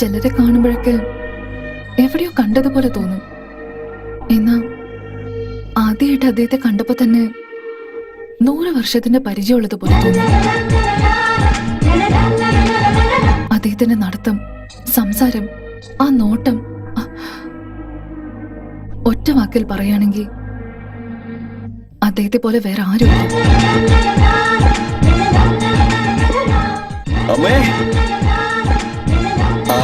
ചിലരെ കാണുമ്പോഴൊക്കെ എവിടെയോ കണ്ടതുപോലെ തോന്നും. എന്നാ ആദ്യമായിട്ട് അദ്ദേഹത്തെ കണ്ടപ്പോ തന്നെ 100 വർഷത്തിന്റെ പരിചയമുള്ളത് പോലെ തോന്നി. അദ്ദേഹത്തിന്റെ നടത്തം, സംസാരം, ആ നോട്ടം, ഒറ്റ വാക്കിൽ പറയുകയാണെങ്കിൽ അദ്ദേഹത്തെ പോലെ വേറെ ആരുമില്ല. അമ്മേ, ആ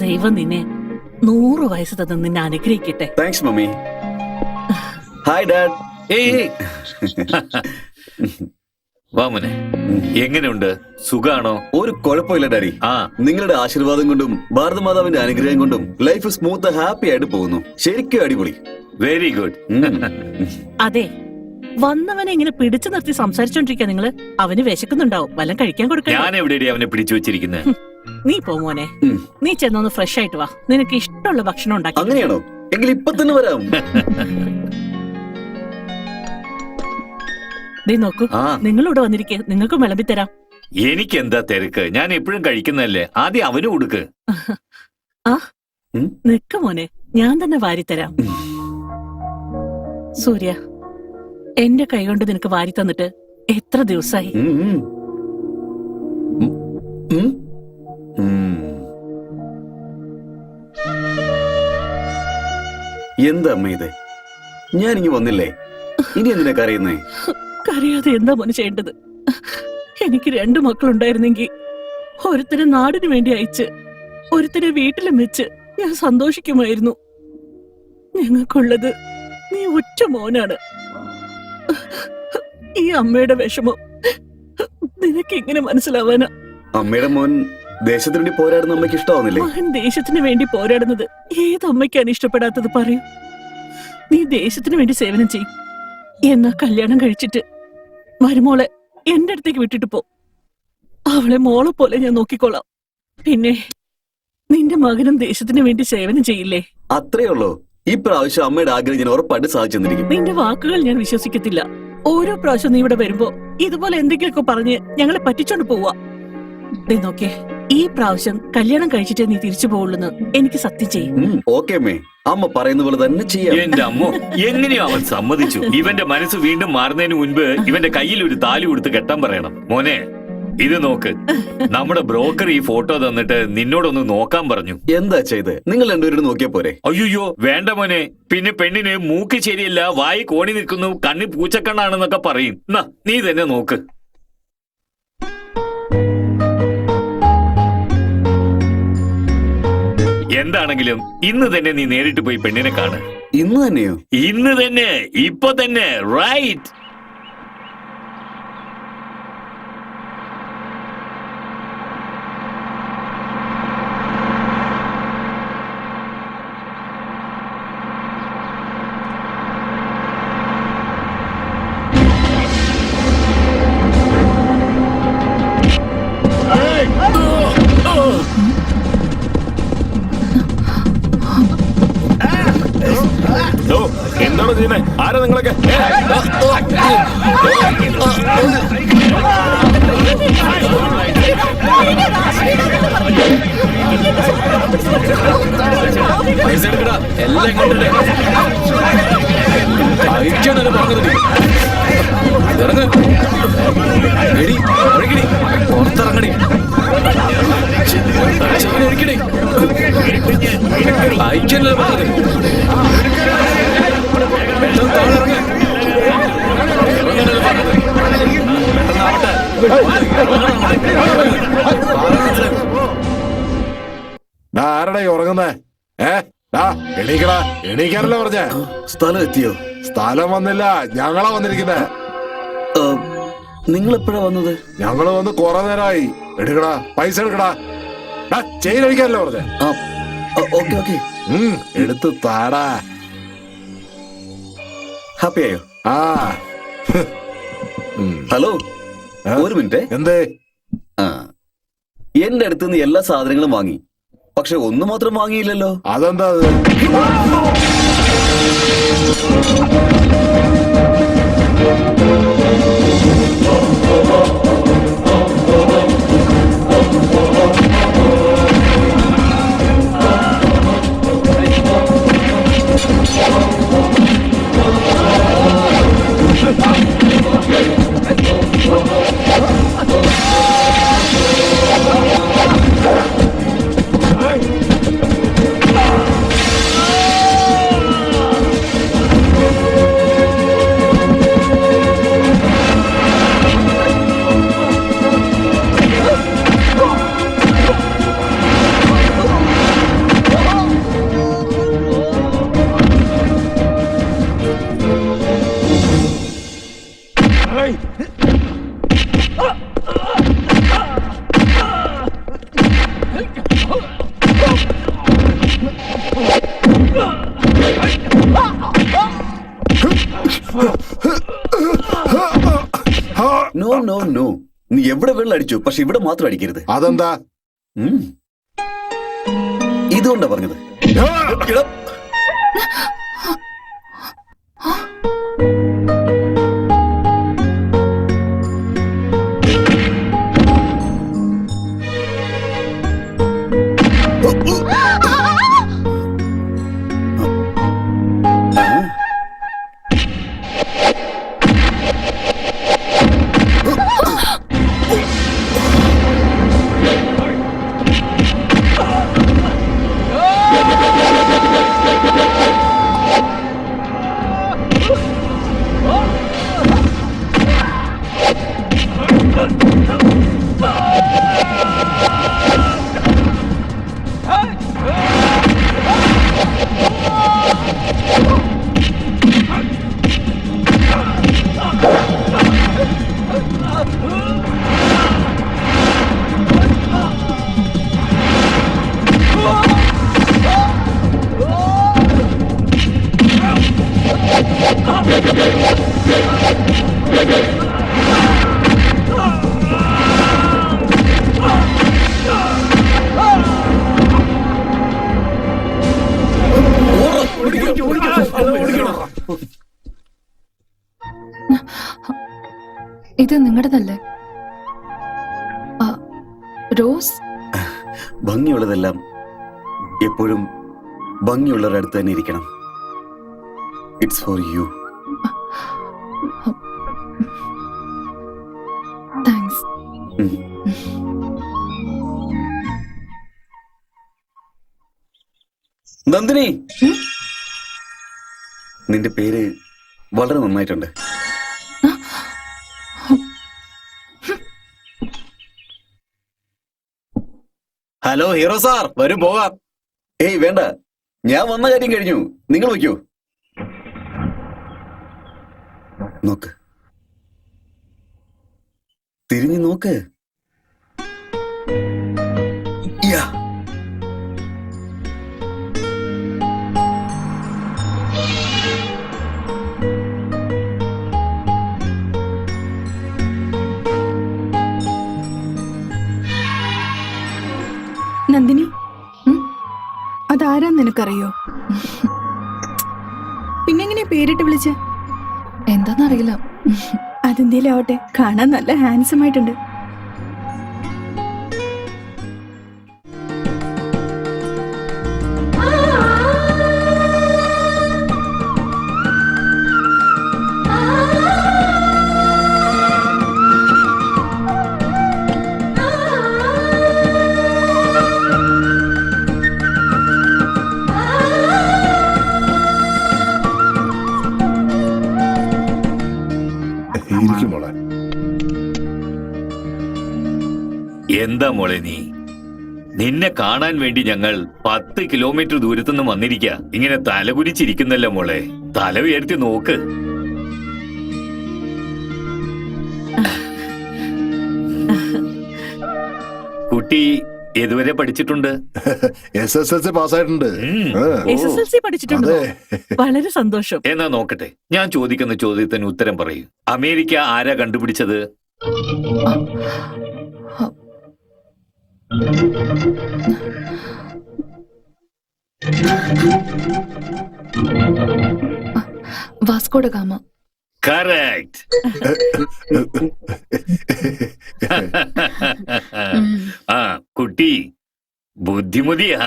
ദൈവം നിന്നെ 100 വയസ്സ് തന്ന് നിന്നെ അനുഗ്രഹിക്കട്ടെ. Thanks mummy. Hi dad. വാ മോനെ, എങ്ങനെയുണ്ട്? സുഖാണോ? ഒരു കുഴപ്പമില്ല ഡാഡി. നിങ്ങളുടെ ആശീർവാദം കൊണ്ടും ഭാരതമാതാവിന്റെ അനുഗ്രഹം കൊണ്ടും ലൈഫ് സ്മൂത്ത് ഹാപ്പി ആയിട്ട് പോകുന്നു. ശരിക്കും അടിപൊളി. Very good. അതെ, വന്നവനെ ഇങ്ങനെ പിടിച്ചു നിർത്തി സംസാരിച്ചോണ്ടിരിക്കാ നിങ്ങള്. അവന് വിശക്കുന്നുണ്ടാവും, വല്ലതും കഴിക്കാൻ കൊടുക്കാം. ഞാൻ എവിടെയാ അവനെ പിടിച്ചു വെച്ചിരിക്കുന്നത്? നീ പോ മോനെ, നീ ചെന്നൊന്ന് ഫ്രഷ് ആയിട്ട് വാ. നിനക്ക് ഇഷ്ടമുള്ള ഭക്ഷണം ഉണ്ടാക്കി. അങ്ങനെയാണോ? എങ്കിൽ ഇപ്പൊ തന്നെ വരാം. നീ നോക്കൂ, നിങ്ങളിവിടെ വന്നിരിക്കെ, നിങ്ങൾക്ക് വിളമ്പി തരാം. എനിക്ക് എന്താ തിരക്ക്? ഞാൻ എപ്പോഴും കഴിക്കുന്നതല്ലേ. ആദ്യം അവന് കൊടുക്ക്. നിക്ക് മോനെ, ഞാൻ തന്നെ വാരിത്തരാം. സൂര്യ, എന്റെ കൈ കൊണ്ട് നിനക്ക് വാരി തന്നിട്ട് എത്ര ദിവസമായി? എന്താ അമ്മ ഇത്? ഞാൻ ഇനി വന്നില്ലേ? ഇനി എന്തിനാ കരയുന്നേ? കരയാതെ എന്താ മോനെ ചെയ്യേണ്ടത്? എനിക്ക് 2 മക്കളുണ്ടായിരുന്നെങ്കിൽ ഒരുത്തരെ നാടിനു വേണ്ടി അയച്ച് ഒരുത്തരെ വീട്ടിലും വെച്ച് ഞാൻ സന്തോഷിക്കുമായിരുന്നു. ഞങ്ങൾക്കുള്ളത് നീ ഒറ്റ മോനാണ്. ഈ അമ്മയുടെ വിഷമം നിനക്ക് എങ്ങനെ മനസ്സിലാവാനാ? അമ്മയുടെ മോൻ ദേശത്തിന് വേണ്ടി പോരാടുന്ന അമ്മയ്ക്ക് ഇഷ്ടമാവുന്നില്ലേ? മകൻ ദേശത്തിന് വേണ്ടി പോരാടുന്നത് ഏതമ്മയ്ക്കാണ് ഇഷ്ടപ്പെടാത്തത്? പറയൂ. നീ ദേശത്തിന് വേണ്ടി സേവനം ചെയ്യും. എന്നാ കല്യാണം കഴിച്ചിട്ട് മരുമോളെ എന്റെ അടുത്തേക്ക് വിട്ടിട്ട് പോ. അവളെ മോളെ പോലെ ഞാൻ നോക്കിക്കോളാം. പിന്നെ നിന്റെ മകനും ദേശത്തിന് വേണ്ടി സേവനം ചെയ്യില്ലേ? അത്രേ ഉള്ളൂ. ഈ പ്രാവശ്യം അമ്മയുടെ ആഗ്രഹം ഞാൻ ഉറപ്പായിട്ട് സാധിച്ചെന്നിരിക്കും. നിന്റെ വാക്കുകൾ ഞാൻ വിശ്വസിക്കത്തില്ല. ഓരോ പ്രാവശ്യം നീ ഇവിടെ വരുമ്പോ ഇതുപോലെ എന്തെങ്കിലുമൊക്കെ പറഞ്ഞ് ഞങ്ങളെ പറ്റിച്ചോണ്ട് പോവാ. നീ നോക്കേ, ഈ പ്രാവശ്യം കല്യാണം കഴിച്ചിട്ടേ നീ തിരിച്ചു പോവുള്ളൂന്ന് എനിക്ക് സത്യം ചെയ്യും. ഓക്കേ അമ്മേ, അമ്മ പറയുന്ന പോലെ തന്നെ ചെയ്യാം. എന്റെ അമ്മോ, എങ്ങനെയോ അവൻ സമ്മതിച്ചു. ഇവന്റെ മനസ്സ് വീണ്ടും മാറുന്നതിന് മുൻപ് ഇവന്റെ കയ്യിൽ ഒരു താലി കൊടുത്ത് കെട്ടാൻ പറയണം. മോനെ, ഇത് നോക്ക്, നമ്മുടെ ബ്രോക്കർ ഈ ഫോട്ടോ തന്നിട്ട് നിന്നോടൊന്ന് നോക്കാൻ പറഞ്ഞു. എന്താ ചെയ്ത്? നിങ്ങൾ രണ്ടുപേരും നോക്കിയാ പോരെ? അയ്യോ വേണ്ട മോനെ. പിന്നെ പെണ്ണിന് മൂക്ക് ശരിയല്ല, വായി കോണി നിൽക്കുന്നു, കണ്ണി പൂച്ചക്കണ്ണാണെന്നൊക്കെ പറയും. നീ തന്നെ നോക്ക്. എന്താണെങ്കിലും ഇന്ന് തന്നെ നീ നേരിട്ട് പോയി പെണ്ണിനെ കാണ്. ഇന്ന് തന്നെയോ? ഇന്ന് തന്നെ, ഇപ്പൊ തന്നെ, റൈറ്റ്? എന്താണ് ചെയ്യുന്നേ? ആരാ നിങ്ങളൊക്കെ? പൈസ എടുക്കടാ, എല്ലാം ഇങ്ങോട്ടേ അയച്ചാണല്ലോ പറഞ്ഞത്. ഇറങ്ങ, എടി ഒഴുകിടി, പുറത്തിറങ്ങടി, ഒഴുകിടി, അയച്ചാണല്ലോ പറഞ്ഞത്. ആരടാ ഉറങ്ങുന്നേ? എണീക്കടാ, എണീക്കാനല്ലോ പറഞ്ഞ. സ്ഥലം എത്തിയോ? സ്ഥലം വന്നില്ല, ഞങ്ങളാ വന്നിരിക്കുന്നേ. നിങ്ങൾ എപ്പോഴാ വന്നത്? ഞങ്ങള് വന്ന് കുറെ നേരമായി. എടുക്കടാ, പൈസ എടുക്കടാ. ചെയിൻ അടിക്കാനല്ലോ പറഞ്ഞ. ഓക്കെ ഓക്കെ, എടുത്ത് താടാ. ഹാപ്പി ആയോ? ഹലോ, ഒരു മിനിറ്റ്. എന്തേ? എന്റെ അടുത്ത് നിന്ന് എല്ലാ സാധനങ്ങളും വാങ്ങി, പക്ഷെ ഒന്ന് മാത്രം വാങ്ങിയില്ലല്ലോ. അതെന്താ അത്? നോ നോ നോ, നീ എവിടെ വെള്ളം അടിച്ചു, പക്ഷെ ഇവിടെ മാത്രം അടിക്കരുത്. അതെന്താ? ഉം. ഇതുകൊണ്ടാ പറഞ്ഞത്. എടാ, ഇത് നിങ്ങളുടേതല്ലേ? റോസ്, ഭംഗിയുള്ളതെല്ലാം എപ്പോഴും ഭംഗിയുള്ളവരുടെ അടുത്ത് തന്നെ ഇരിക്കണം. It's for you. Thanks. Nandini, നിന്റെ പേര് വളരെ നന്നായിട്ടുണ്ട്. ഹലോ ഹീറോ സാർ, വരും പോകാം. ഏയ് വേണ്ട, ഞാൻ വന്ന കാര്യം കഴിഞ്ഞു. നിങ്ങൾ വയ്ക്കൂ. നോക്ക്, തിരിഞ്ഞു നോക്ക്. യാ. നന്ദിനി, അതാരാ നിനക്കറിയോ? പിന്നെങ്ങനെ പേരിട്ട് വിളിച്ച്? എന്താന്നറിയില്ല. അതെന്തേലും ആവട്ടെ, കാണാൻ നല്ല ഹാൻസം ആയിട്ടുണ്ട്. ഇരിക്കും മോളെ. എന്താ മോളെ നീ? നിന്നെ കാണാൻ വേണ്ടി ഞങ്ങൾ 10 കിലോമീറ്റർ ദൂരത്തുനിന്ന് വന്നിരിക്ക. ഇങ്ങനെ തലകുരിച്ചിരിക്കുന്നല്ലോ മോളെ. തല ഉയർത്തി നോക്ക്. കുട്ടി ഏതുവരെ പഠിച്ചിട്ടുണ്ട്? SSLC പാസ്സായിട്ടുണ്ട്. SSLC പഠിച്ചിട്ടുണ്ടോ? വളരെ സന്തോഷം. എന്നാ നോക്കട്ടെ, ഞാൻ ചോദിക്കുന്ന ചോദ്യത്തിന് ഉത്തരം പറയൂ. അമേരിക്ക ആരാ കണ്ടുപിടിച്ചത്? Vasco da gamma. കറക്റ്റ്. ആ കുട്ടി ബുദ്ധിമതിയാ.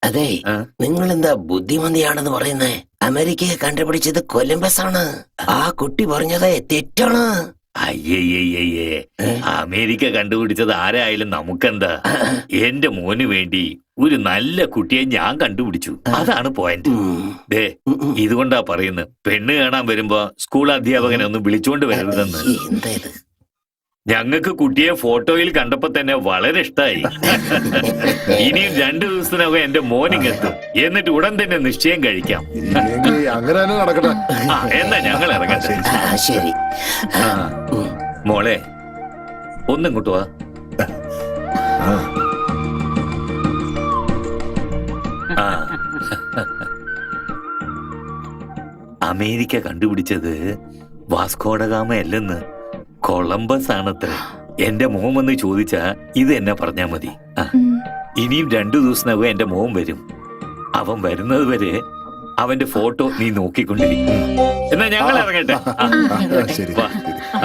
അതെ, ആ? നിങ്ങൾ എന്താ ബുദ്ധിമതിയാണെന്ന് പറയുന്നേ? അമേരിക്കയെ കണ്ടുപിടിച്ചത് കൊലംബസ് ആണ്. ആ കുട്ടി പറഞ്ഞത് തെറ്റാണ്. അയ്യയ്യയ്യേ, അമേരിക്ക കണ്ടുപിടിച്ചത് ആരായാലും നമുക്കെന്താ? എന്റെ മോന് വേണ്ടി ഒരു നല്ല കുട്ടിയെ ഞാൻ കണ്ടുപിടിച്ചു. അതാണ് പോയിന്റ്. ദേ, ഇതുകൊണ്ടാ പറയുന്നത്, പെണ്ണ് കാണാൻ വരുമ്പോ സ്കൂൾ അധ്യാപകനെ ഒന്ന് വിളിച്ചോണ്ട് വരരുതെന്ന്. എന്താ ഇത്? ഞങ്ങൾക്ക് കുട്ടിയെ ഫോട്ടോയിൽ കണ്ടപ്പോ തന്നെ വളരെ ഇഷ്ടായി. ഇനിയും 2 ദിവസത്തിനകം എന്റെ മോനിങ്ങെത്തും. എന്നിട്ട് ഉടൻ തന്നെ നിശ്ചയം കഴിക്കാം. എങ്കിൽ അങ്ങനെ തന്നെ നടക്കട്ടെ. ആ, എന്നാ ഞങ്ങൾ ഇറങ്ങട്ടെ. ആ, ശരി. ആ, മോളെ ഒന്നിങ്ങോട്ട് വാ. ആ. അമേരിക്ക കണ്ടുപിടിച്ചത് വാസ്കോഡഗാമ അല്ലെന്ന്, കൊളംബസ് ആണത്രേ. എന്റെ മോൻ വന്ന് ചോദിച്ചാ ഇത് എന്നെ പറഞ്ഞാ മതി. ആ, ഇനിയും 2 ദിവസത്തിനകം എന്റെ മോൻ വരും. അവൻ വരുന്നത് വരെ അവന്റെ ഫോട്ടോ നീ നോക്കിക്കൊണ്ടിരിക്കും. എന്നാ ഞങ്ങൾ ഇറങ്ങട്ടെ. ശരി. വാ.